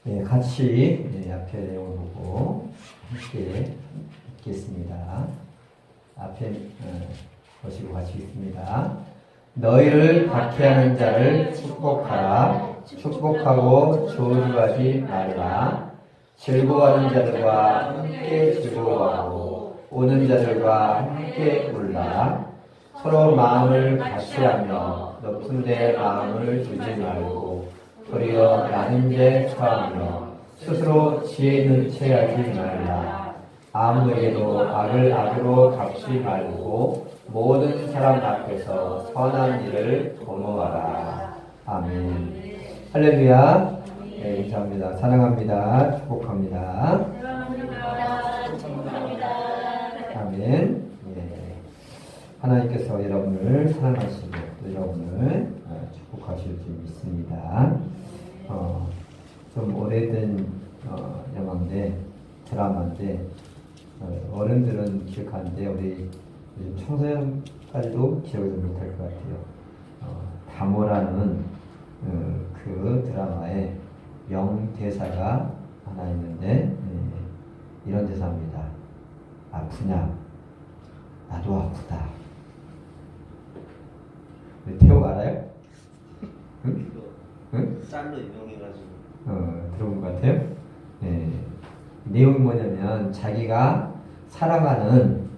네, 같이 앞에 내용을 보고 함께 읽겠습니다. 앞에 보시고 같이 읽습니다. 너희를 박해하는 자를 축복하라. 축복하고 저주하지 말라. 즐거워하는 자들과 함께 즐거워하고 오는 자들과 함께 울라. 서로 마음을 같이하며 높은 데 마음을 두지 말고 도리어 낮은 데 처하며 스스로 지혜 있는 체하지 말라. 아무에게도 악을 악으로 갚지 말고 모든 사람 앞에서 선한 일을 도모하라. 아멘. 할렐루야. 네, 감사합니다. 사랑합니다. 축복합니다. 아멘. 네. 하나님께서 여러분을 사랑하시고 또 여러분을 축복하실 줄 믿습니다. 좀 오래된 영화인데 드라마인데 어른들은 기억하는데 우리 요즘 청소년까지도 기억을 못할 것 같아요. 다모라는 그 드라마에 명대사가 하나 있는데 이런 대사입니다. 아프냐? 나도 아프다. 태호 알아요? 응? 응? 짤로 유명해가지고 들어본 것 같아요. 내용이 뭐냐면 자기가 사랑하는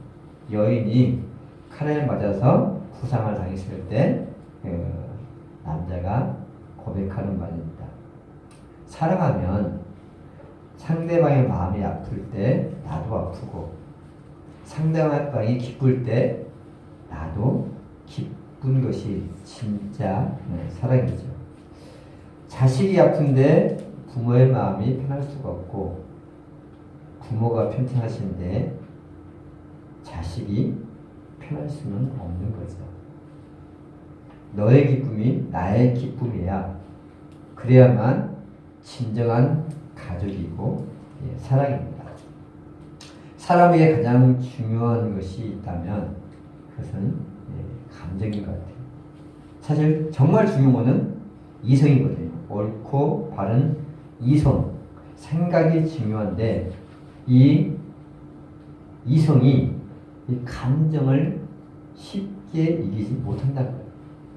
여인이 칼에 맞아서 부상을 당했을 때 남자가 고백하는 말입니다. 사랑하면 상대방의 마음이 아플 때 나도 아프고 상대방이 기쁠 때 나도 기쁜 것이 진짜 사랑이죠. 자식이 아픈데 부모의 마음이 편할 수가 없고 부모가 편찮으신데 자식이 편할 수는 없는 거죠. 너의 기쁨이 나의 기쁨이야. 그래야만 진정한 가족이고 사랑입니다. 사람에게 가장 중요한 것이 있다면 그것은 감정인 것 같아요. 사실 정말 중요한 것은 이성이거든요. 옳고 바른 이성, 생각이 중요한데 이 이성이 이 감정을 쉽게 이기지 못한다는 거예요.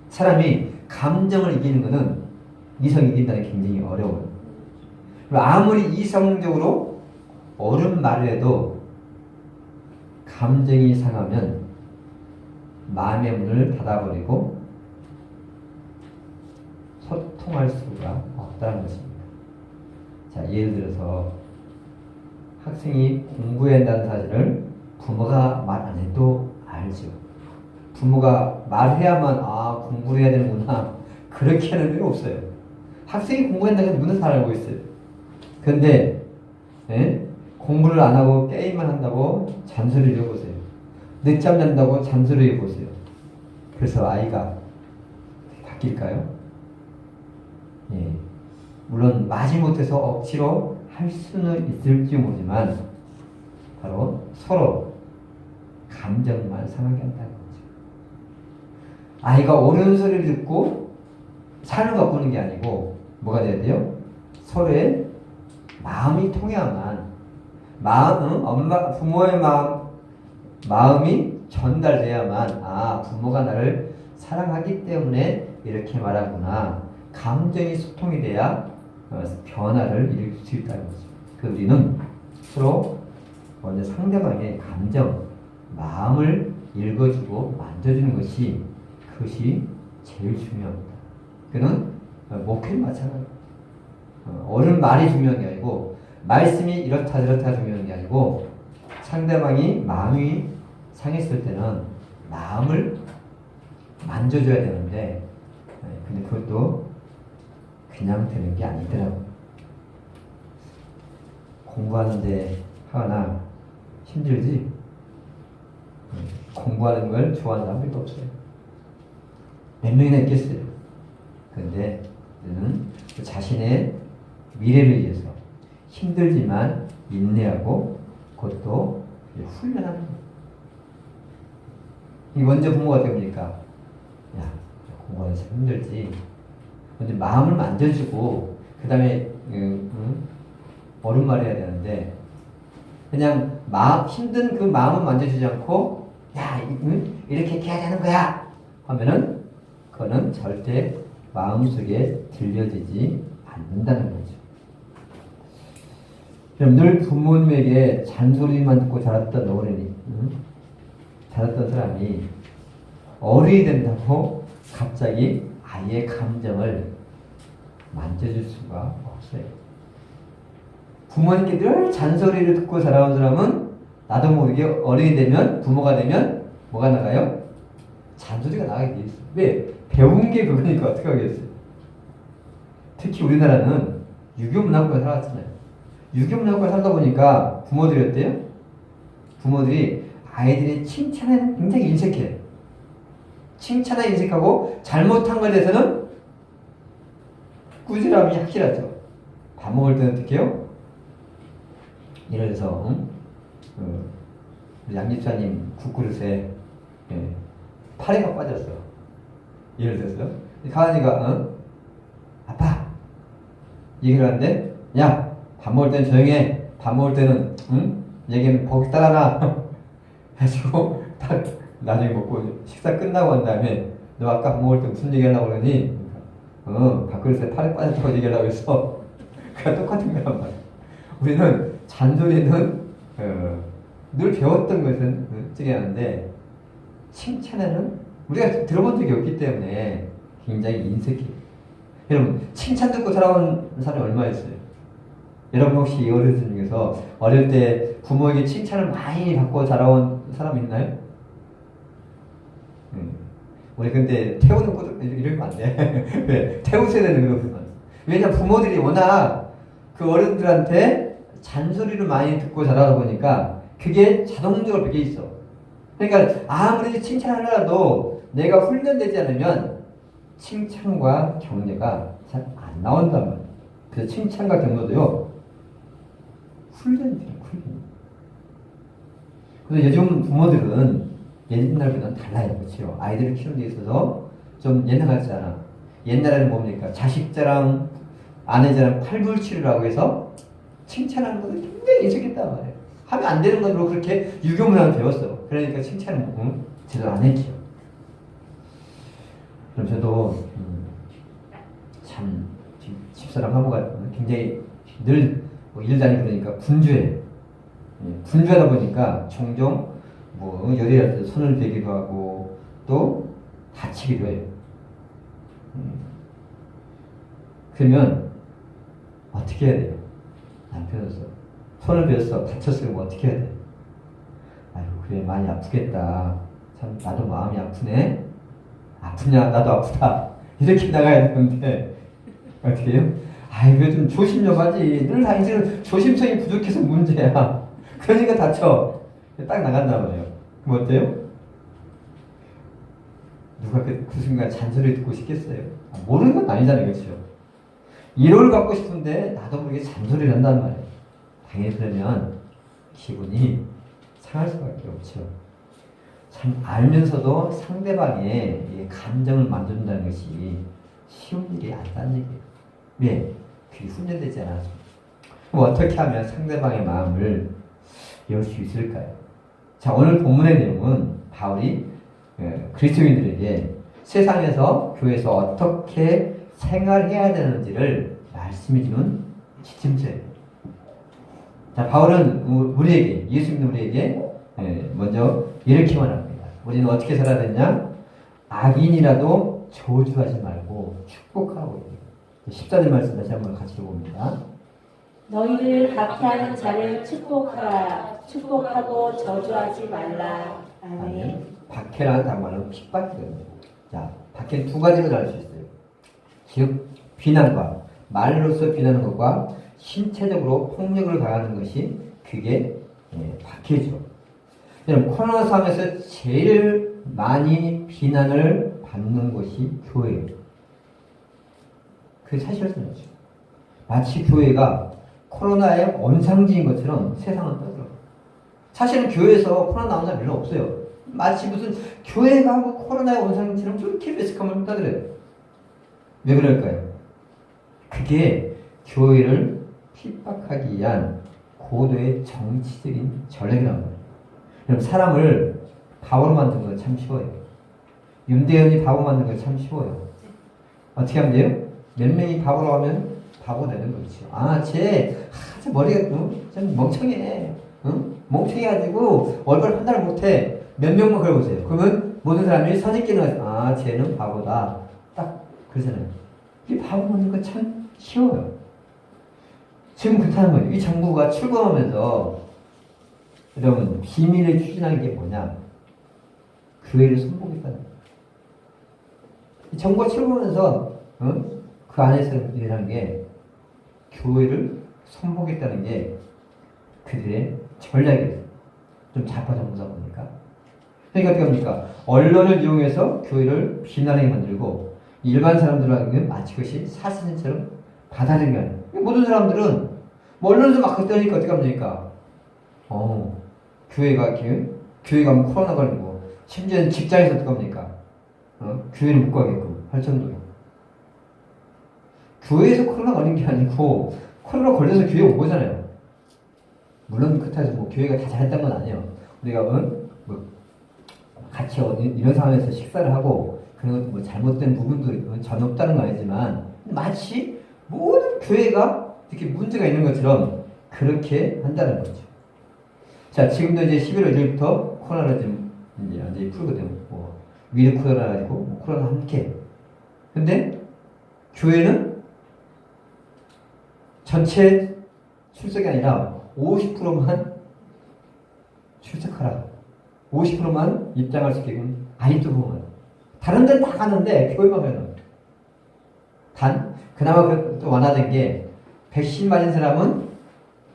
사람이 감정을 이기는 것은 이성이 이긴다는 게 굉장히 어려워요. 아무리 이성적으로 옳은 말을 해도 감정이 상하면 마음의 문을 닫아버리고 소통할 수가 없다는 것입니다. 자, 예를 들어서 학생이 공부해야 한다는 사실을 부모가 말 안 해도 알죠. 부모가 말해야만 공부를 해야 되는구나 그렇게 하는 데가 없어요. 학생이 공부한다는 건 누구나 잘 알고 있어요. 그런데 공부를 안 하고 게임만 한다고 잔소리를 해보세요. 늦잠 잔다고 잔소리 해보세요. 그래서 아이가 바뀔까요? 물론 마지못해서 억지로 할 수는 있을지 모르지만 바로 서로 감정만 상하게 한다는 거죠. 아이가 옳은 소리를 듣고 삶을 바꾸는 게 아니고 뭐가 돼야 돼요? 서로의 마음이 통해야만 부모의 마음이 전달돼야만 부모가 나를 사랑하기 때문에 이렇게 말하구나. 감정이 소통이 돼야 변화를 일으킬 수 있다는 거죠. 그 우리는 서로 먼저 상대방의 감정, 마음을 읽어주고 만져주는 것이 그것이 제일 중요합니다. 그는 목회는 마찬가지입니다. 옳은 말이 중요한 게 아니고 말씀이 이렇다 저렇다 중요한 게 아니고 상대방이 마음이 상했을 때는 마음을 만져줘야 되는데 근데 그것도 그냥 되는 게 아니더라고요. 공부하는데 하거나 힘들지? 공부하는 걸 좋아하는 사람이 없어요. 몇 명이나 있겠어요. 그런데 그는 자신의 미래를 위해서 힘들지만 인내하고 그것도 훈련하는 거예요. 이 먼저 부모가 됩니까? 야, 공부하는 참 힘들지. 먼저 마음을 만져주고 그 다음에 옳은 말 해야 되는데 그냥 힘든 그 마음은 만져주지 않고 야 이렇게 해야 되는 거야 하면은 그거는 절대 마음속에 들려지지 않는다는 거죠. 그럼 늘 부모님에게 잔소리만 듣고 자랐던 어른이 자랐던 사람이 어른이 된다고 갑자기 아이의 감정을 만져줄 수가 없어요. 부모님께 늘 잔소리를 듣고 자라온 사람은 나도 모르게 어른이 되면 부모가 되면 뭐가 나가요? 잔소리가 나가게 돼 있어요. 왜? 배운 게 그거니까 어떻게 하겠어요? 특히 우리나라는 유교문화국에 살았잖아요. 유교문화국에 살다 보니까 부모들이 어때요? 부모들이 아이들의 칭찬에 굉장히 인색해요. 칭찬에 인색하고 잘못한 것에 대해서는 꾸지람이 확실하죠. 밥 먹을 때는 어떻게 해요? 예를 들어서 우리 양집사님 국그릇에 파리가 빠졌어. 예를 들어서 가은이가 아빠 얘기를 하는데 야 밥 먹을 때는 조용히 해. 밥 먹을 때는 얘기는 거기 따라놔. 해가지고 딱 나중에 먹고 식사 끝나고 한 다음에 너 아까 밥 먹을 때 무슨 얘기하려고 그러니? 밥그릇에 파리 빠졌다고 얘기하려고 했어. 그냥 똑같은 거란 말이야. 우리는 잔소리는 늘 배웠던 것은 어떻게 하는데 칭찬에는 우리가 들어본 적이 없기 때문에 굉장히 인색해요. 여러분 칭찬 듣고 자라온 사람이 얼마 있어요? 여러분 혹시 어르신 중에서 어릴 때 부모에게 칭찬을 많이 받고 자라온 사람 있나요? 우리 근데 태우는 것도 이러면 안 돼. 왜? 태우셔야 되는 거거든. 왜냐 부모들이 워낙 그 어른들한테 잔소리를 많이 듣고 자라다 보니까 그게 자동적으로 배겨 있어. 그러니까 아무리 칭찬하더라도 내가 훈련되지 않으면 칭찬과 격려가 잘 안 나온단 말이야. 그래서 칭찬과 격려도요 훈련돼요. 훈련. 그래서 요즘 부모들은 옛날보다는 달라요. 그렇죠? 아이들을 키우는 데 있어서 좀 옛날 같지 않아. 옛날에는 뭡니까? 자식 자랑, 아내 자랑, 팔불치르라고 해서 칭찬하는 것을 굉장히 인색했단 말이에요. 하면 안 되는 걸로 그렇게 유교문화를 배웠어. 그러니까 칭찬을 제대로 안 했죠. 그럼 저도 참 집사람 하고가 굉장히 늘 일 다니고 그러니까 분주해. 분주하다 보니까 종종 열이 손을 대기도 하고 또 다치기도 해요. 그러면 어떻게 해야 돼요? 남편으로서 손을 베었어 다쳤으면 어떻게 해야 돼? 아이고 그래 많이 아프겠다. 참 나도 마음이 아프네. 아프냐 나도 아프다. 이렇게 나가야 되는데 어떻게 해요? 아이고 좀 조심 좀 하지. 늘 당신은 조심성이 부족해서 문제야. 그러니까 다쳐. 딱 나간단 말이에요. 그럼 어때요? 누가 그 순간 잔소리 듣고 싶겠어요? 모르는 건 아니잖아요. 그렇죠? 위로를 받고 싶은데 나도 모르게 잔소리를 한단 말이에요. 당연히 그러면 기분이 상할 수밖에 없죠. 참 알면서도 상대방의 감정을 만든다는 것이 쉬운 일이 아니라는 얘기예요. 왜? 그게 훈련되지 않아서. 그럼 어떻게 하면 상대방의 마음을 열 수 있을까요? 자, 오늘 본문의 내용은 바울이 그리스도인들에게 세상에서 교회에서 어떻게 생활해야 되는지를 말씀해주는 지침서예요. 자, 바울은 우리에게, 예수 믿는 우리에게 먼저 이렇게 말합니다. 우리는 어떻게 살아야 되냐? 악인이라도 저주하지 말고 축복하고 있다. 14절 말씀 다시 한번 같이 봅니다. 너희를 박해하는 자를 축복하라. 축복하고 저주하지 말라. 아멘. 박해라는 단어는 핍박이거든요. 자, 박해는 두 가지로 나눌 수 있어요. 즉, 비난과 말로서 비난하는 것과 신체적으로 폭력을 가하는 것이 그게 박해죠. 여러분, 코로나 상황에서 제일 많이 비난을 받는 것이 교회예요. 그게 사실이죠. 마치 교회가 코로나의 원상지인 것처럼 세상은 떠들어. 사실은 교회에서 코로나 나온 사람 별로 없어요. 마치 무슨 교회가 코로나의 원상지처럼 저렇게 매스컴을 떠들어요. 왜 그럴까요? 그게 교회를 핍박하기 위한 고도의 정치적인 전략이라는 거예요. 그럼 사람을 바보로 만드는 건 참 쉬워요. 윤대현이 바보 만드는 건 참 쉬워요. 어떻게 하면 돼요? 몇 명이 바보로 하면 바보 되는 거죠. 쟤 머리가 좀 멍청해. 응? 멍청해가지고 월별 판단을 못해. 몇 명만 걸어보세요. 그러면 모든 사람이 선입견을 쟤는 바보다. 딱 그러잖아요. 이 바보 만드는 건 참 쉬워요. 지금 그렇다는 거예요. 이 정부가 출범하면서 여러분 비밀을 추진한 게 뭐냐? 교회를 선보겠다는 거예요. 이 정부가 출범하면서 그 안에서 일어난 게 교회를 선보겠다는 게 그들의 전략이에요. 좀 좌파정부다 보니까. 그러니까 어떻게 합니까? 언론을 이용해서 교회를 비난하게 만들고 일반 사람들에게는 마치 그것이 사실처럼 받아들이는 게 아니에요. 모든 사람들은 언론에서 막 그러니까 어떻게 합니까? 교회가 가면 코로나 걸리고 심지어는 직장에서 어떻게 합니까? 교회를 못 가게끔 할 정도로. 교회에서 코로나 걸린 게 아니고 코로나 걸려서 교회 온 거잖아요. 물론 그렇다고 해서 교회가 다 잘했던 건 아니에요. 우리가 같이 이런 상황에서 식사를 하고 그런 것도 잘못된 부분도 전혀 없다는 건 아니지만 마치 모든 교회가 이렇게 문제가 있는 것처럼 그렇게 한다는 거죠. 자, 지금도 이제 11월 1일부터 코로나를 좀 이제 완전히 풀거든요. 위드 코로나 가지고 코로나 함께. 근데 교회는 전체 출석이 아니라 50%만 출석하라. 50%만 입장할 수 있게끔 아직도 보면. 다른 데는 다 가는데 교회만 가면. 단 그나마 또 완화된 게 백신 맞은 사람은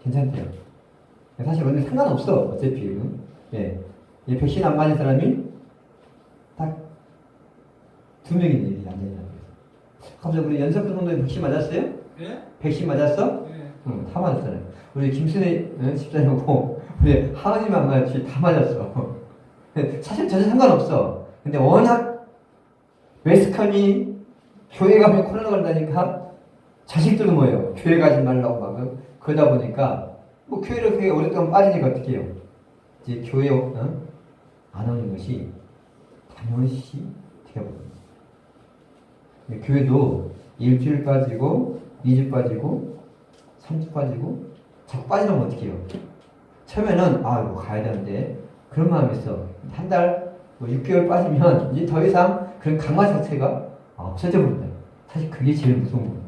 괜찮대요. 사실 근데 상관없어. 어차피. 예. 이 백신 안 맞은 사람이 딱 2명이 앉아있는 거예요. 갑자기 우리 연석근 선생님 백신 맞았어요? 예? 백신 맞았어? 예. 응, 다 맞았잖아요. 우리 김순애 집사님하고 우리 하은이만 맞았지 다 맞았어. 사실 전혀 상관없어. 근데 워낙 매스컴이 교회 가면 코로나 걸린다니까 자식들도 뭐예요? 교회 가지 말라고 막 그러다 보니까 교회를 그게 오랫동안 빠지니까 어떻게 해요? 이제 교회 안 오는 것이 당연시 되어버립니다. 교회도 일주일 빠지고 2주 빠지고 3주 빠지고 자꾸 빠지면 어떻게 해요? 처음에는 이거 가야 되는데 그런 마음이 있어. 한 달, 6개월 빠지면 이제 더 이상 그런 강화 자체가 없어져 버린다. 사실 그게 제일 무서운 거예요.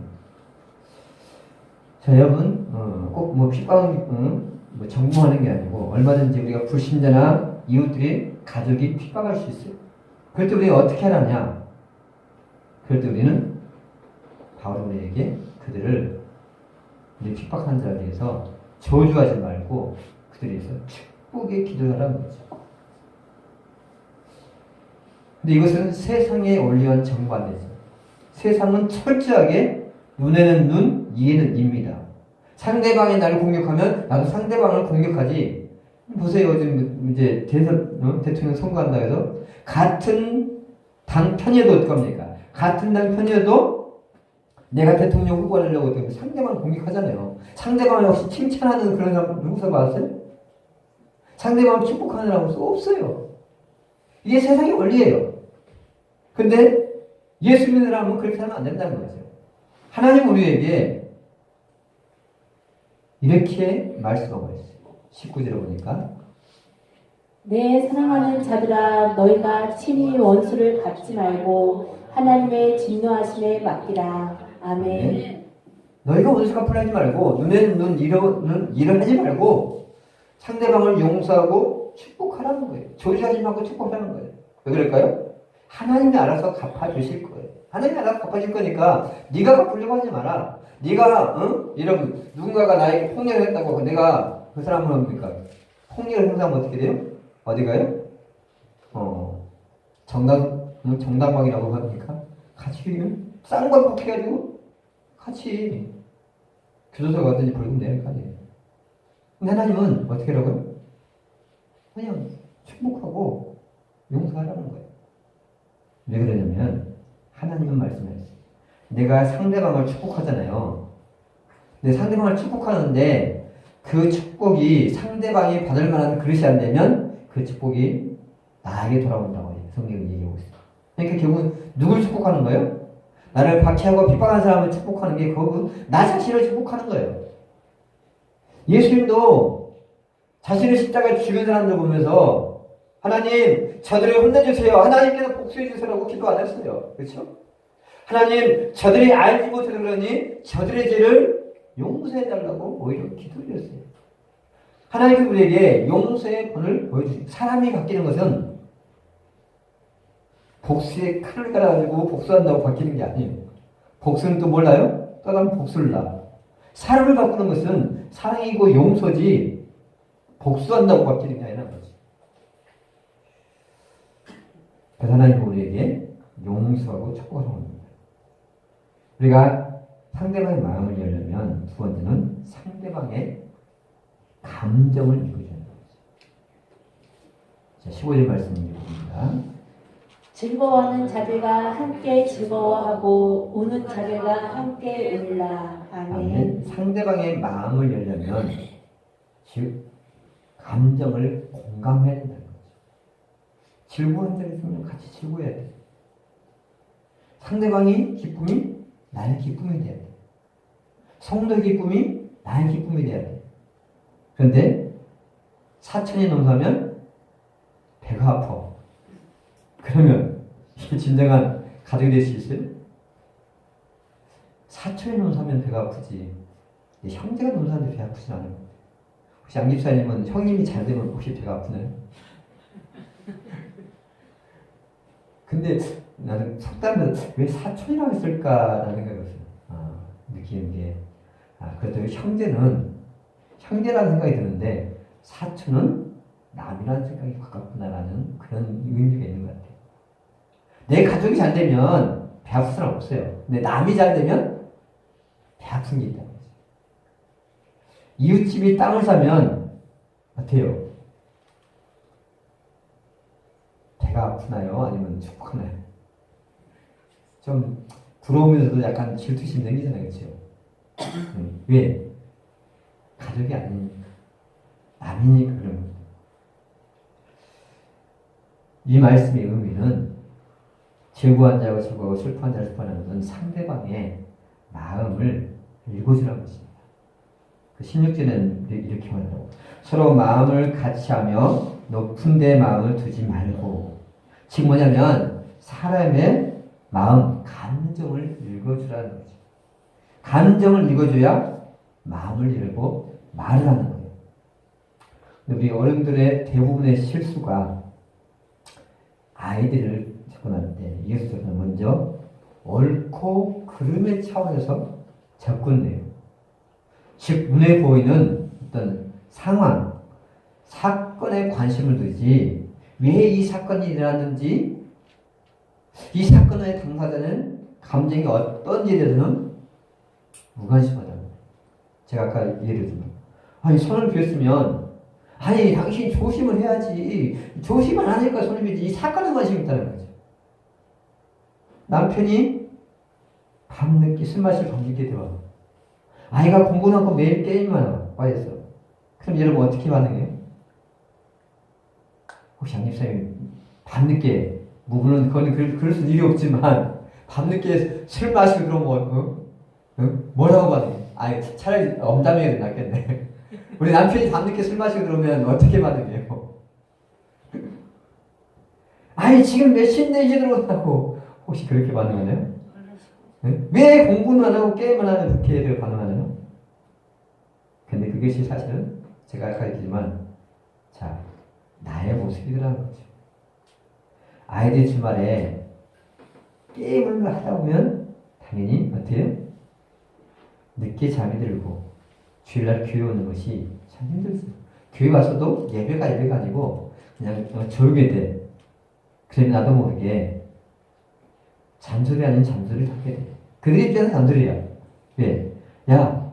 자, 여러분, 꼭 핍박, 정부하는 게 아니고 얼마든지 우리가 불신자나 이웃들이 가족이 핍박할 수 있어요. 그럴 때 우리가 어떻게 하느냐? 그럴 때 우리는 바울에게 그들을 우리 핍박한 자에 대해서 저주하지 말고 그들에 대해서 축복의 기도하라는 거죠. 근데 이것은 세상에 올리한 정반대죠. 세상은 철저하게 눈에는 눈, 이에는 입니다. 상대방이 나를 공격하면 나도 상대방을 공격하지. 보세요. 지금 이제 대통령 선거한다 해서 같은 당 편이어도 어떡합니까? 같은 당 편이어도 내가 대통령 후보를 하려고 상대방을 공격하잖아요. 상대방을 혹시 칭찬하는 그런 사람 누구서 봤어요? 상대방을 축복하는 사람 없어요. 이게 세상의 원리예요. 근데 예수 믿는 사람은 그렇게 하면 안 된다는 거죠. 하나님 우리에게 이렇게 말씀하고 있어요. 19절에 보니까 내 사랑하는 자들아 너희가 친히 원수를 갚지 말고 하나님의 진노하심에 맡기라. 아멘. 너희가 원수 갚으려 하지 말고 눈에는 눈, 이러는 일을 하지 말고 상대방을 용서하고 축복하라는 거예요. 조시하지 말고 축복하라는 거예요. 왜 그럴까요? 하나님이 알아서 갚아주실 거예요. 하나님이 알아서 갚아줄 거니까 네가 갚으려고 하지 마라. 네가 여러분 누군가가 나에게 폭력을 했다고 내가 그 사람을 뭡니까? 폭력을 행사하면 어떻게 돼요? 어디 가요? 정당방이라고 합니까? 같이 쌍방폭 해가지고 같이 교도소 가든지 벌금 내는 거 아니에요. 근데 하나님은 어떻게 하라고요? 그냥 축복하고 용서하라는 거예요. 왜 그러냐면 하나님은 말씀하셨어요. 내가 상대방을 축복하잖아요. 근데 상대방을 축복하는데 그 축복이 상대방이 받을 만한 그릇이 안 되면 그 축복이 나에게 돌아온다고 성경은 얘기하고 있어요. 그러니까 결국은 누굴 축복하는 거예요? 나를 박해하고 핍박하는 사람을 축복하는 게 그건 나 자신을 축복하는 거예요. 예수님도 자신의 십자가에 죽인 사람들 보면서 하나님 저들을 혼내주세요. 하나님께서 복수해주세요라고 기도 안 했어요. 그렇죠? 하나님 저들이 알지 못해서 그러니 저들의 죄를 용서해달라고 오히려 기도드렸어요. 하나님께서 우리에게 용서의 본을 보여주십니다. 사람이 바뀌는 것은 복수의 칼을 갈아가지고 복수한다고 바뀌는 게 아니에요. 복수는 또 몰라요? 또 다른 복수를 나. 사람을 바꾸는 것은 사랑이고 용서지 복수한다고 바뀌는 게 아니라 거지. 그래서 하나님은 우리에게 용서하고 축복하는 겁니다. 우리가 상대방의 마음을 열려면 두 번째는 상대방의 감정을 읽어주는 거죠. 자, 15절 말씀 읽어봅니다. 즐거워하는 자들과 함께 즐거워하고 우는 자들과 함께 울라. 아멘. 상대방의 마음을 열려면 즉 감정을 공감해야 된다는 거죠. 즐거운 자리 있으면 같이 즐거워야 돼. 상대방이 기쁨이 나의 기쁨이 돼야 돼. 성도의 기쁨이 나의 기쁨이 돼야 돼. 그런데 사천이 넘어가면 배가 아파. 그러면 이게 진정한 가족이 될 수 있어요? 사촌이 넘어가면 배가 아프지. 형제가 넘어가는데 배 아프진 않아요. 혹시 안 집사님은 형님이 잘 되면 혹시 배가 아프나요? 근데 나는 속담은 왜 사촌이라고 했을까라는 생각이 들었어요. 느끼는 게. 그래도 형제라는 생각이 드는데 사촌은 남이라는 생각이 가깝구나라는 그런 의미가 있는 것 같아요. 내 가족이 잘 되면 배 아플 사람 없어요. 근데 남이 잘 되면 배 아픈 게 있다는 거죠. 이웃집이 땅을 사면 어때요? 배가 아프나요? 아니면 축복하나요? 좀 부러우면서도 약간 질투심 생기잖아요. 그렇죠? 왜? 가족이 아니니까. 남이니까 그런 겁니다. 이 말씀의 의미는 즐거운 자와 즐거워 슬퍼한 자를 슬퍼하는 것은 상대방의 마음을 읽어주라는 것입니다. 그 16절에는 이렇게 말한다고. 서로 마음을 같이 하며 높은 데 마음을 두지 말고. 즉 뭐냐면 사람의 마음, 감정을 읽어주라는 거죠. 감정을 읽어줘야 마음을 열고 말을 하는 거예요. 우리 어른들의 대부분의 실수가 아이들을 접근할 때 예수님은 먼저 옳고 그름의 차원에서 접근해요. 즉 눈에 보이는 어떤 상황, 사건에 관심을 두지 왜 이 사건이 일어났는지 이 사건의 당사자는 감정이 어떤지에 대해서는 무관심하다는 거예요. 제가 아까 예를 들면 아니 손을 비웠으면 아니 당신 조심을 해야지 조심을 안 하니까 손을 비지 이 사건에 관심이 있다는 거죠. 남편이 밤늦게 술 마시고 밤늦게 들어와 아이가 공부는 않고 매일 게임만 빠졌어. 그럼 여러분 어떻게 반응해요? 혹시 양집사님 밤늦게 물론 그건 그럴 수 일이 없지만 밤늦게 술 마시고 그러면 뭐라고 반응해? 아니 차라리 엄담이가 더 낫겠네. 우리 남편이 밤늦게 술 마시고 그러면 어떻게 반응해요? 아니 지금 몇 시인데 이제 들어온다고 혹시 그렇게 반응하나요? 네? 왜 공부는 안 하고 게임만 하는 그렇게 애들 반응하나요? 근데 그것이 사실은 제가 아까 얘기했지만 자 나의 모습이라는 거죠. 아이들 주말에 게임을 하다 보면 당연히 어때요? 늦게 잠이 들고 주일날 교회 오는 것이 참 힘들죠. 교회 와서도 예배가 아니고 그냥 조용히 돼. 그러면 나도 모르게 잔소리 아닌 잔소리를 하게 돼. 그들 입장에서 잔소리야. 왜? 야,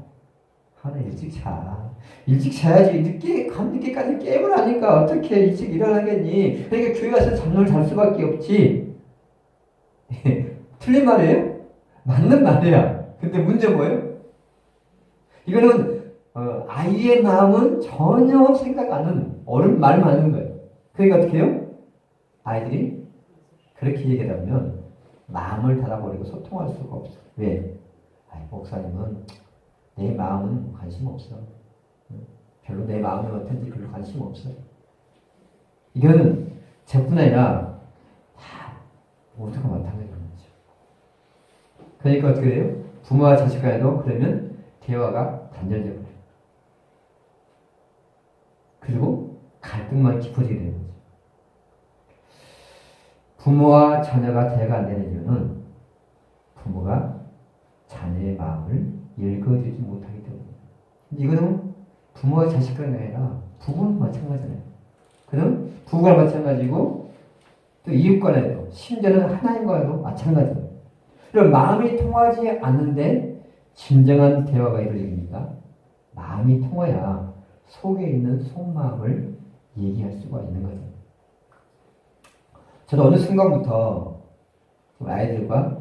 하나 일찍 자. 일찍 자야지. 밤늦게까지 게임을 하니까 어떻게 일찍 일어나겠니? 그러니까 교회 와서 잠을 잘 수밖에 없지. 틀린 말이에요? 맞는 말이야. 근데 문제 뭐예요? 이거는 아이의 마음은 전혀 생각 안 하는 어른 말만 하는 거예요. 그러니까 어떻게 해요? 아이들이 그렇게 얘기하면 마음을 닫아버리고 소통할 수가 없어. 왜? 목사님은 내 마음은 관심 없어. 별로 내 마음이 어떤지 별로 관심 없어. 이거는 저뿐 아니라 다 모두가 마찬가지인 거죠. 그러니까 어떻게 돼요? 부모와 자식 간에도 그러면 대화가 단절돼 버려요. 그리고 갈등만 깊어지게 되는 거죠. 부모와 자녀가 대화가 안 되는 이유는 부모가 자녀의 마음을 읽어주지 못하기 때문입니다. 이거는 부모와 자식 간이 아니라 부부는 마찬가지잖아요. 그럼 부부가 마찬가지고 또 이웃 간에도 심지어는 하나님과도 마찬가지예요. 그럼 마음이 통하지 않는데 진정한 대화가 이루어집니다. 마음이 통해야 속에 있는 속마음을 얘기할 수가 있는 거죠. 저도 어느 순간부터 아이들과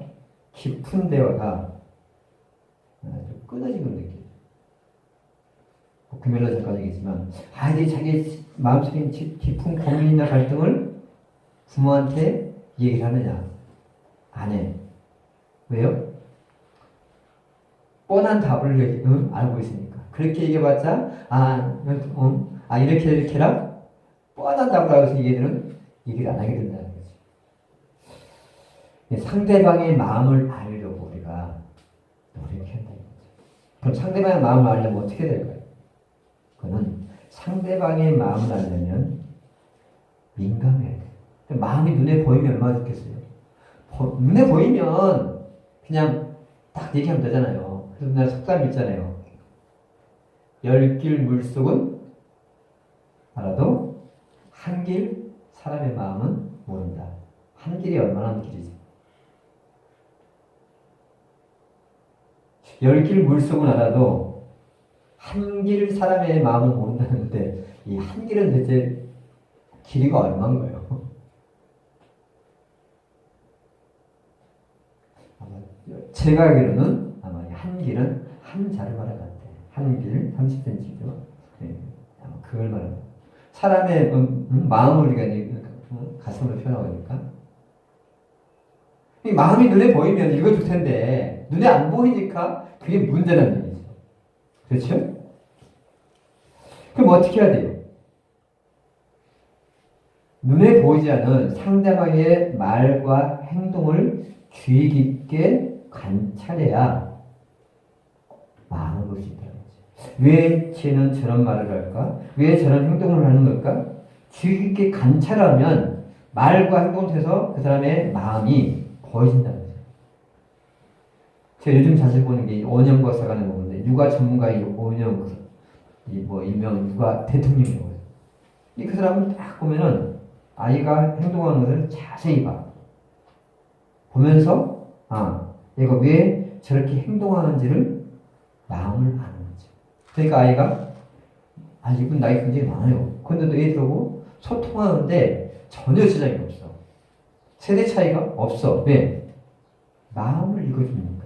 깊은 대화가 끊어지는 느낌. 금요일날 잠깐 얘기했지만 아이들이 자기 마음속에 깊은 고민이나 갈등을 부모한테 얘기를 하느냐? 안 해. 왜요? 뻔한 답을 알고 있으니까. 그렇게 얘기해봤자 이렇게 이렇게라 뻔한 답을 알고 있으니 얘들은 얘기를 안 하게 된다는 거지. 상대방의 마음을 알려고 우리가 노력해야 돼요. 그럼 상대방의 마음을 알려면 어떻게 될까요? 그거는 상대방의 마음을 알려면 민감해야 돼요. 마음이 눈에 보이면 얼마나 좋겠어요. 눈에 보이면 그냥 딱 얘기하면 되잖아요. 그래서 내가 속담 있잖아요. 열길 물속은 알아도 한 길 사람의 마음은 모른다. 한 길이 얼마나 한 길이지? 열길 물속은 알아도 한 길 사람의 마음은 모른다는데 이 한 길은 대체 길이가 얼마인 거예요? 제가 알기로는 아마 한 길은 한 자를 말하는 것 같아요. 한 길 30cm죠. 네, 아마 그걸 말하는 거예요. 사람의 마음을 우리가 가슴으로 표현하니까 이 마음이 눈에 보이면 읽어줄 텐데 눈에 안 보이니까 그게 문제라는 얘기죠. 그렇죠? 그럼 어떻게 해야 돼요? 눈에 보이지 않은 상대방의 말과 행동을 주의 깊게 관찰해야 마음을 볼 수 있다는 거죠. 왜 쟤는 저런 말을 할까? 왜 저런 행동을 하는 걸까? 주의 깊게 관찰하면 말과 행동을 통해서 그 사람의 마음이 보여진다는 거죠. 제가 요즘 자주 보는 게 오은영 박사가 하는 건데 육아 전문가의 오은영 일명 육아 대통령이라고 해요. 그 사람은 딱 보면은 아이가 행동하는 것을 자세히 봐. 보면서 얘가 왜 저렇게 행동하는지를 마음을 아는 거죠. 그러니까 아이가 이분 나이 굉장히 많아요. 그런데도 애들하고 소통하는데 전혀 지장이 없어. 세대 차이가 없어. 왜? 마음을 읽어주니까.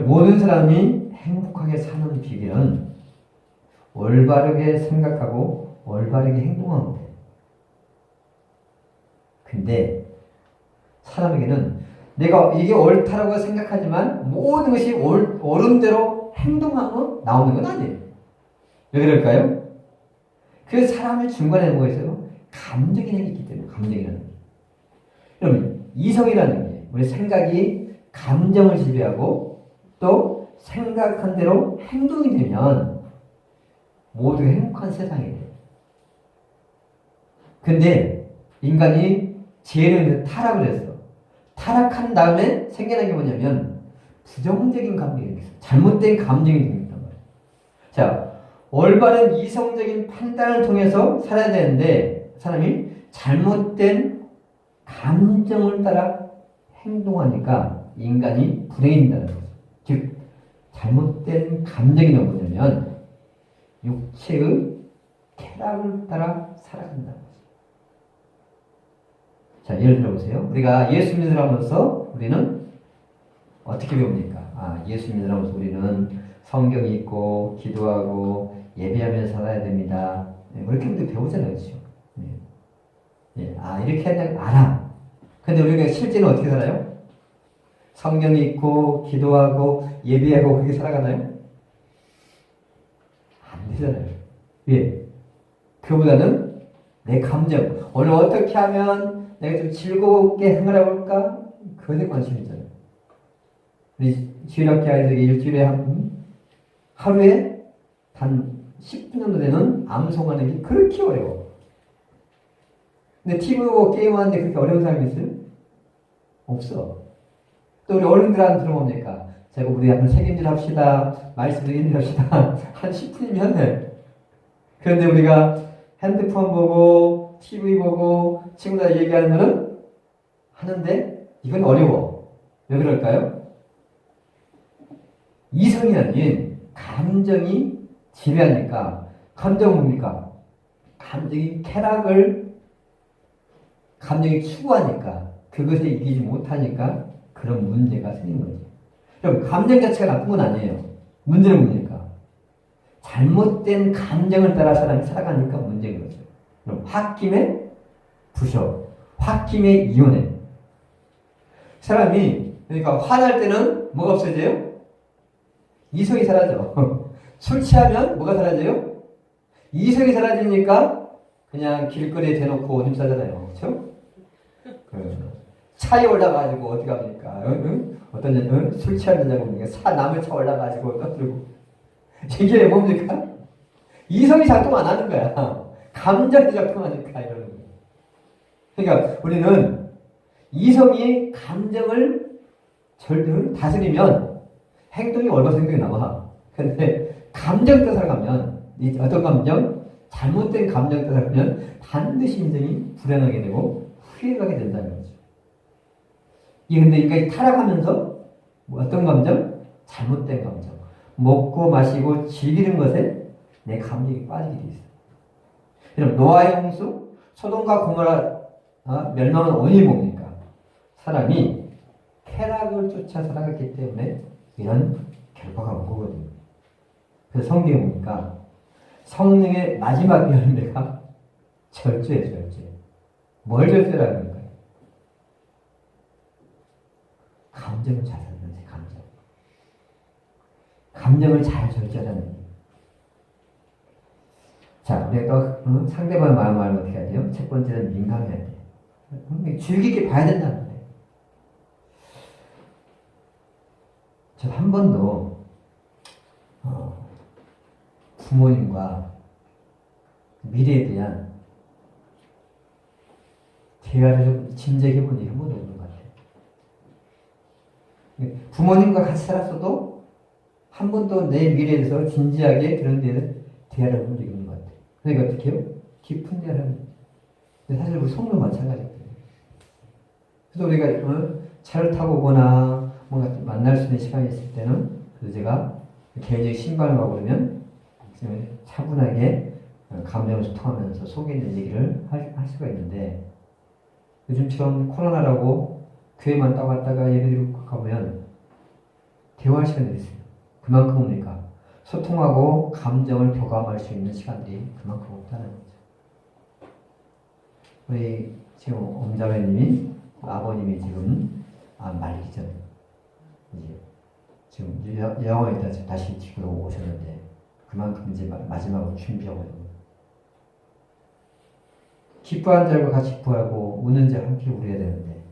모든 사람이 행복하게 사는 비결은 올바르게 생각하고 올바르게 행동하면 돼. 근데 사람에게는 내가 이게 옳다라고 생각하지만 모든 것이 옳은 대로 행동하면 나오는 건 아니에요. 왜 그럴까요? 그 사람의 중간에 뭐가 있어요? 감정이라는 게 있기 때문에 감정이라는 게. 그럼 이성이라는 게 우리 생각이 감정을 지배하고 또 생각한 대로 행동이 되면 모두 행복한 세상이 돼요. 근데 인간이 죄를 타락을 했어. 타락한 다음에 생겨난 게 뭐냐면 부정적인 감정이 있어요. 잘못된 감정이 생긴단 말이에요. 자, 올바른 이성적인 판단을 통해서 살아야 되는데 사람이 잘못된 감정을 따라 행동하니까 인간이 불행해진다는 거죠. 즉 잘못된 감정이 뭐냐면 육체의 쾌락을 따라 살아간다는 거죠. 자, 예를 들어보세요. 우리가 예수 믿으면서 우리는 어떻게 배웁니까? 예수 믿으면서 우리는 성경 읽고 기도하고 예배하면서 살아야 됩니다. 그렇게 우리 배우잖아요, 그렇죠? 이렇게 하면 알아. 근데 우리가 실제는 어떻게 살아요? 성경 읽고 기도하고 예배하고 그렇게 살아가나요? 안 되잖아요. 왜? 그보다는 내 감정, 오늘 어떻게 하면 내가 좀 즐겁게 생활해볼까? 그것에 관심이 있잖아요. 우리 주일학교 아이들에게 일주일에 하루에 단 10분 정도 되는 암송하는 게 그렇게 어려워. 근데 TV 보고 게임하는데 그렇게 어려운 사람이 있어요? 없어. 또 우리 어른들한테 들어봅니까? 제가 우리 한번 책임질 합시다. 말씀 읽는 합시다. 한 10분이면 해. 그런데 우리가 핸드폰 보고 TV 보고 친구들 얘기하는 거는 하는데 이건 어려워. 왜 그럴까요? 이성이 아닌 감정이 지배하니까. 감정은 뭡니까? 감정이 감정이 추구하니까 그것에 이기지 못하니까 그런 문제가 생긴 거죠. 그럼 감정 자체가 나쁜 건 아니에요. 문제는 뭡니까? 잘못된 감정을 따라 사람이 살아가니까 문제인 거죠. 그럼 홧김에 부셔, 홧김에 이혼해. 사람이 그러니까 화날 때는 뭐가 없어져요? 이성이 사라져. 술 취하면 뭐가 사라져요? 이성이 사라지니까 그냥 길거리에 대놓고 오줌 싸잖아요. 그렇죠? 차에 올라가지고 어떻게 합니까? 어떤 술 취한 여자가 뭡니까? 남의 차 올라가지고 떠들고 이게 뭡니까? 이성이 작동 안 하는 거야. 감정이 작동하니까 이러는 거야. 그러니까 우리는 이성이 감정을 다스리면 행동이 얼마나 행동이 나와. 근데 감정 따라 살아가면 어떤 감정? 잘못된 감정 따라 살아가면 반드시 인생이 불행하게 되고 후회하게 된다는 거죠. 근데 인간이 타락하면서 어떤 감정? 잘못된 감정. 먹고 마시고 즐기는 것에 내 감정이 빠지게 돼 있어요. 그럼 노아의 홍수, 소돔과 고모라 멸망은 원인이 뭡니까? 사람이 쾌락을 쫓아 살아갔기 때문에 이런 결과가 온 거거든요. 그래서 성경에 보니까 성령의 마지막 열매가 절제예요, 절제. 뭘 절제라는 걸까요? 감정을 잘 살리는 거지, 감정. 감정을 잘 절제하는 거예요. 자, 우리가 또 상대방의 마음을 알면 어떻게 해야 돼요? 첫 번째는 민감해야 돼. 주의 깊게 봐야 된다는 거예요. 저 한 번도 부모님과 미래에 대한 대화를 좀 진지하게 본 적이 한 번도 없는 것 같아요. 부모님과 같이 살았어도 한 번도 내 미래에 대해서 진지하게 그런 데는 대화를 본 적이 없는 것 같아요. 그러니까 어떻게 해요? 깊은 대화를 하는 거예요. 근데 사실 우리 성도 마찬가지거든요. 그래서 우리가 차를 타고 오거나 뭔가 만날 수 있는 시간이 있을 때는 그래서 제가 개인적인 신방을 가고 그러면 차분하게 감정을 소통하면서 속에 있는 얘기를 할 수가 있는데 요즘처럼 코로나라고 교회만 떠갔다가 예배드리고 가보면 대화할 시간들이 있어요. 그만큼 뭡니까? 소통하고 감정을 교감할 수 있는 시간들이 그만큼 없다는 거죠. 우리 지금 엄자매님이 아버님이 지금 말기 전 이제 지금 영화에 다시 집으로 오셨는데 그만큼 이제 마지막으로 준비하고 있는 거예요. 기뻐하는 자들과 같이 기뻐하고 우는 자 함께 울어야 되는데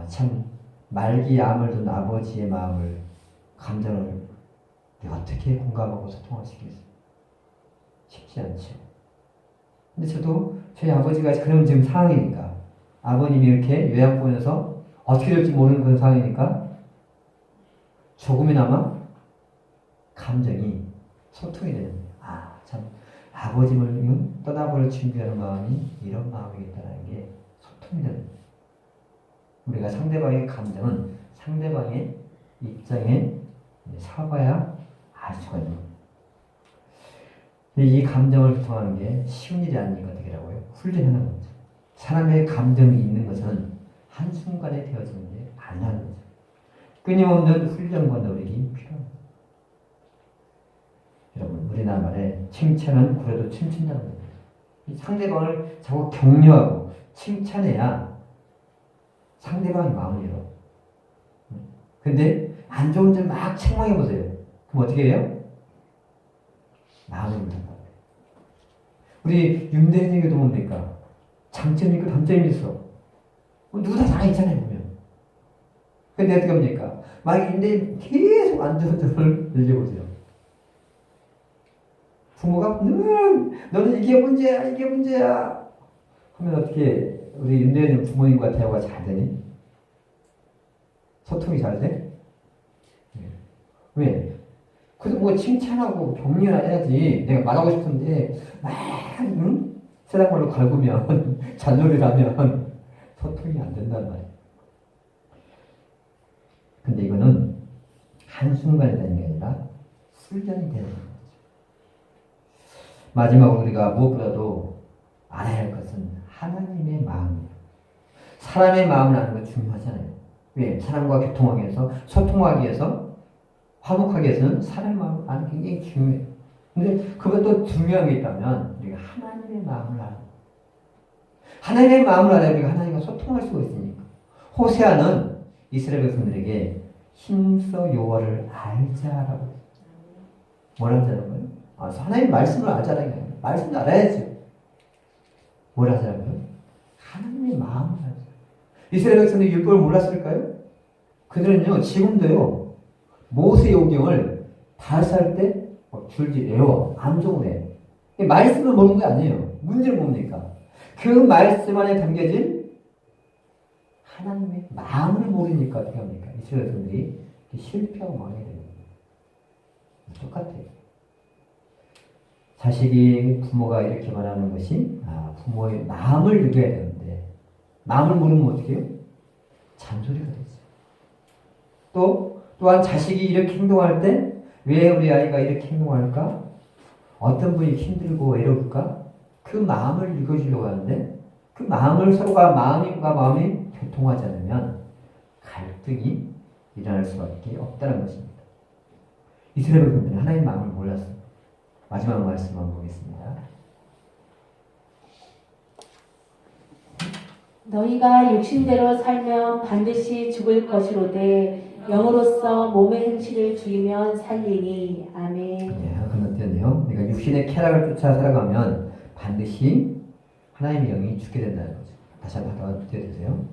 참 말기 암을 둔 아버지의 마음을 감정을 어떻게 공감하고 소통할 수 있겠어요? 쉽지 않죠. 근데 저도 저희 아버지가 그런 지금 상황이니까 아버님이 이렇게 요양본에서 어떻게 될지 모르는 그런 상황이니까 조금이나마 감정이 소통이 되는 참 아버님을 떠나볼 준비하는 마음이 이런 마음이겠다는 게 소통이 되는 거예요. 우리가 상대방의 감정은 상대방의 입장에 서봐야 알 수가 있는 거예요. 이 감정을 소통하는 게 쉬운 일이 아니니까 어떻게 하라고요? 훈련하는 거죠. 사람의 감정이 있는 것은 한순간에 되어지는 게 아니라는 거죠. 끊임없는 훈련과 노력이 필요합니다. 여러분, 우리나라 말에 칭찬은 그래도 춤춘다는 거예요. 상대방을 자꾸 격려하고 칭찬해야 상대방이 마음을 열어. 근데 안 좋은 점 막 책망해 보세요. 그럼 어떻게 해요? 마음을 못한다. 우리 윤대현에게도 뭡니까? 장점이 있고 단점이 있어. 누구 다 있잖아요, 보면. 근데 어떻게 합니까? 만약에 윤대현 계속 안 좋은 점을 얘기해보세요. 부모가 너는 이게 문제야, 이게 문제야. 하면 어떻게 우리 윤대현은 부모님과 대화가 잘 되니? 소통이 잘 돼? 왜? 그래서 뭐 칭찬하고 격려해야지. 내가 말하고 싶은데 막 세상 말로 갈구면 잔소리를 하면 소통이 안 된단 말이에요. 근데 이거는 한순간에 되는 게 아니라 훈련이 되는 거죠. 마지막으로 우리가 무엇보다도 알아야 할 것은 하나님의 마음이에요. 사람의 마음을 아는 건 중요하잖아요. 왜? 사람과 교통하기 위해서, 소통하기 위해서, 화목하기 위해서는 사람의 마음을 아는 게 굉장히 중요해요. 근데 그것도 중요한 게 있다면 우리가 하나님의 마음을 알아요. 하나님의 마음을 알아야 우리가 하나님과 소통할 수가 있으니까. 호세아는 이스라엘 백성들에게 힘써 여호와를 알자라고. 뭘 알자는 거예요? 하나님의 말씀을 알자라는 게 아니라 말씀을 알아야지. 뭘 하자고요? 하나님의 마음을 알자. 이스라엘 백성들이 율법을 몰랐을까요? 그들은요, 지금도요, 모세 오경을 다섯 살 때 줄지 외워, 암송을 해. 말씀을 모르는 게 아니에요. 문제는 뭡니까? 그 말씀 안에 담겨진 하나님의 마음을 모르니까 어떻게 합니까? 이스라엘 백성들이 실패하고 망하게 됩니다. 똑같아요. 자식이 부모가 이렇게 말하는 것이 부모의 마음을 읽어야 되는데 마음을 모르면 어떻게 해요? 잔소리가 되죠. 또한 자식이 이렇게 행동할 때 왜 우리 아이가 이렇게 행동할까? 어떤 분이 힘들고 외로울까? 그 마음을 읽어주려고 하는데 그 마음을 서로가 마음과 마음이 교통하지 않으면 갈등이 일어날 수밖에 없다는 것입니다. 이스라엘 백성들은 하나님의 마음을 몰랐습니다. 마지막 말씀 한번 보겠습니다. 너희가 육신대로 살면 반드시 죽을 것이로되 영으로서 몸의 행실을 죽이면 살리니. 아멘. 네, 건너뛰었네요. 내가 육신의 쾌락을 쫓아 살아가면 반드시 하나님의 영이 죽게 된다는 거죠. 다시 한번 띄워주세요.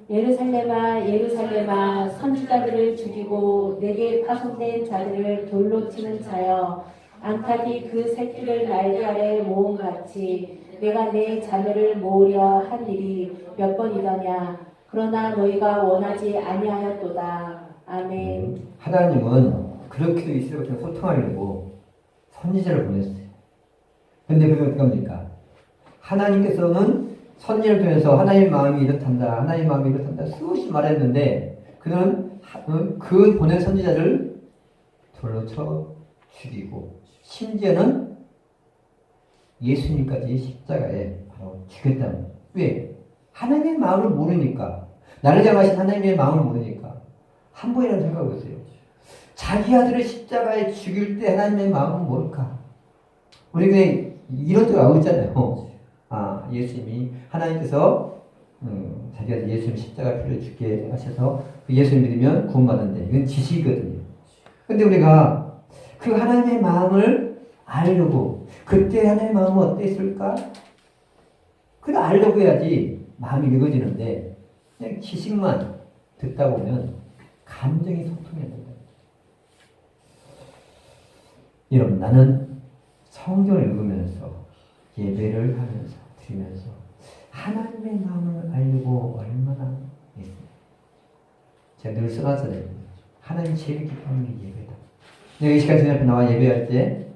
예루살렘아 예루살렘아 선지자들을 죽이고 내게 파송된 자들을 돌로 치는 자여 앙탈이 그 새끼를 날개 아래 모음같이 내가 내 자녀를 모으려 한 일이 몇 번이더냐. 그러나 너희가 원하지 아니하였도다. 아멘. 하나님은 그렇게도 이스라엘과 소통하려고 선지자를 보냈어요. 근데 그게 어떻게 합니까? 하나님께서는 선지자를 통해서 하나님의 마음이 이렇단다, 하나님의 마음이 이렇단다 수없이 말했는데 그는 그 보낸 선지자를 돌로 쳐 죽이고 심지어는 예수님까지 십자가에 바로 죽였다는 거예요. 왜? 하나님의 마음을 모르니까. 나를 향하신 하나님의 마음을 모르니까. 한 번이라도 생각해보세요. 자기 아들을 십자가에 죽일 때 하나님의 마음은 뭘까? 우리 그냥 이런 데가 알고 있잖아요. 예수님이 하나님께서 자기 아들 예수님 십자가 피를 죽게 하셔서 그 예수님 믿으면 구원받는데 이건 지식이거든요. 근데 우리가 그 하나님의 마음을 알려고 그때 하나님의 마음은 어땠을까? 그걸 알려고 해야지 마음이 읽어지는데 그냥 지식만 듣다 보면 감정이 소통이 안 된다. 여러분, 나는 성경을 읽으면서 예배를 하면서 드리면서 하나님의 마음을 알려고 얼마나 했습니다. 제가 늘 써놨잖아요. 하나님 제일 기뻐하는 게 예배다. 내가 이 시간 주님 앞에 나와 예배할 때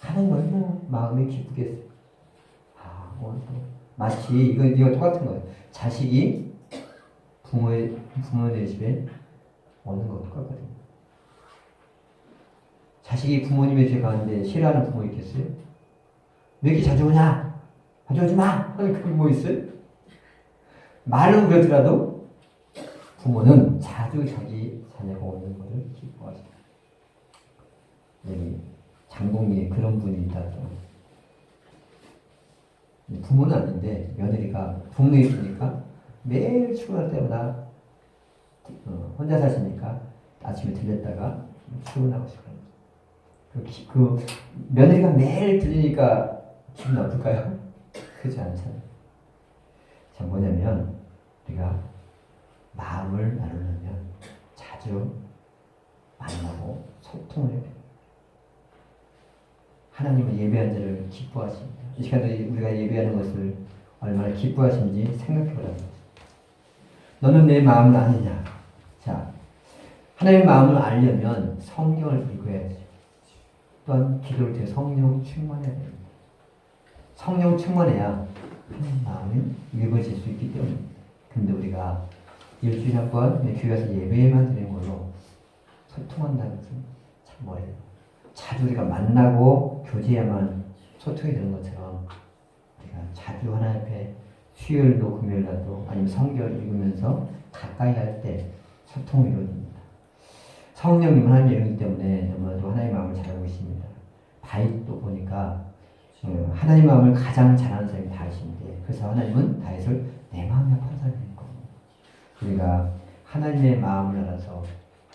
하나님 얼마나 마음이 기쁘겠어요. 오늘 또 마치 이거 똑같은 거예요. 자식이 부모의 집에 오는 거 똑같거든요. 자식이 부모님의 집에 가는데 싫어하는 부모 있겠어요? 왜 이렇게 자주 오냐? 자주 오지 마! 하는 그 부모 있어요? 말은 그러더라도 부모는 자주 자기 자녀가 오는 것을 기뻐하십니다. 여기 장동리에 그런 분이 있다죠. 부모는 아닌데 며느리가 동네에 있으니까 매일 출근할 때마다 혼자 사시니까 아침에 들렸다가 출근하고 싶어요. 그 며느리가 매일 들리니까 기분 나쁠까요? 그렇지 않잖아요. 자, 뭐냐면 우리가 마음을 나누려면 자주 만나고 소통을 해야 돼요. 하나님은 예배한 자를 기뻐하십니다. 이 시간에 우리가 예배하는 것을 얼마나 기뻐하시는지 생각해보라는 거죠. 너는 내 마음을 아느냐? 자, 하나님의 마음을 알려면 성경을 읽어야죠. 또한 기도를 통해 성령 충만해야 됩니다. 성령 충만해야 하나님의 마음이 읽어질 수 있기 때문입니다. 근데 우리가 일주일에 한 번 교회 가서 예배만 드리는 걸로 소통한다는 것은 참 뭐예요? 자주 우리가 만나고 교제해야만 소통이 되는 것처럼 우리가 자주 하나님 앞에 수요일도 금요일날도 아니면 성경을 읽으면서 가까이 할 때 소통이 이루어집니다. 성령님은 하나님의 영이기 때문에 너무나도 하나님의 마음을 잘 알고 있습니다. 다윗도 보니까 하나님의 마음을 가장 잘 아는 사람이 다윗인데 그래서 하나님은 다윗을 내 마음이 아픈 사람인 겁니다. 우리가 하나님의 마음을 알아서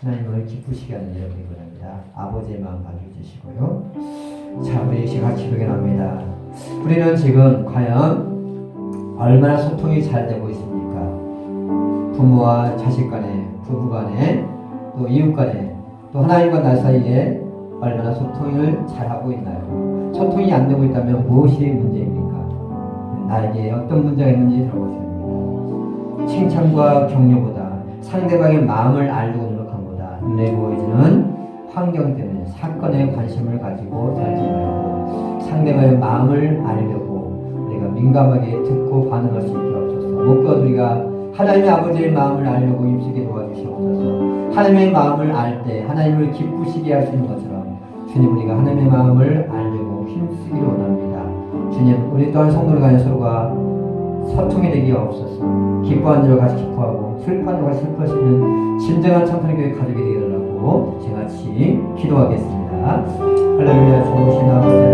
하나님을 기쁘시게 하는 여러분이 바랍니다. 아버지의 마음 봐주시고요. 자, 우리 시간 같이 기도합니다. 우리는 지금 과연 얼마나 소통이 잘 되고 있습니까? 부모와 자식 간에, 부부 간에, 또 이웃 간에, 또 하나님과 나 사이에 얼마나 소통을 잘하고 있나요? 소통이 안 되고 있다면 무엇이 문제입니까? 나에게 어떤 문제가 있는지 들어보셔야 됩니다. 칭찬과 격려보다 상대방의 마음을 알려고 노력한 보다 눈에 보이지는 환경 때문에 사건에 관심을 가지고 살지 말고 상대방의 마음을 알려고 우리가 민감하게 듣고 반응할 수 있게 하옵소서. 무엇보다 우리가 하나님의 아버지의 마음을 알려고 힘쓰게 도와주시옵소서. 하나님의 마음을 알 때 하나님을 기쁘시게 할 수 있는 것처럼 주님 우리가 하나님의 마음을 알려고 힘쓰기를 원합니다. 주님 우리 또한 성도를 간에 서로가 소통이 되게 하옵소서. 기뻐하는 자로 같이 기뻐하고 슬퍼하는 자로 같이 슬퍼하시는 진정한 참선의 교회 가족이 되게 해달라고 같이 기도하겠습니다. 할렐루야. 좋으신 아버지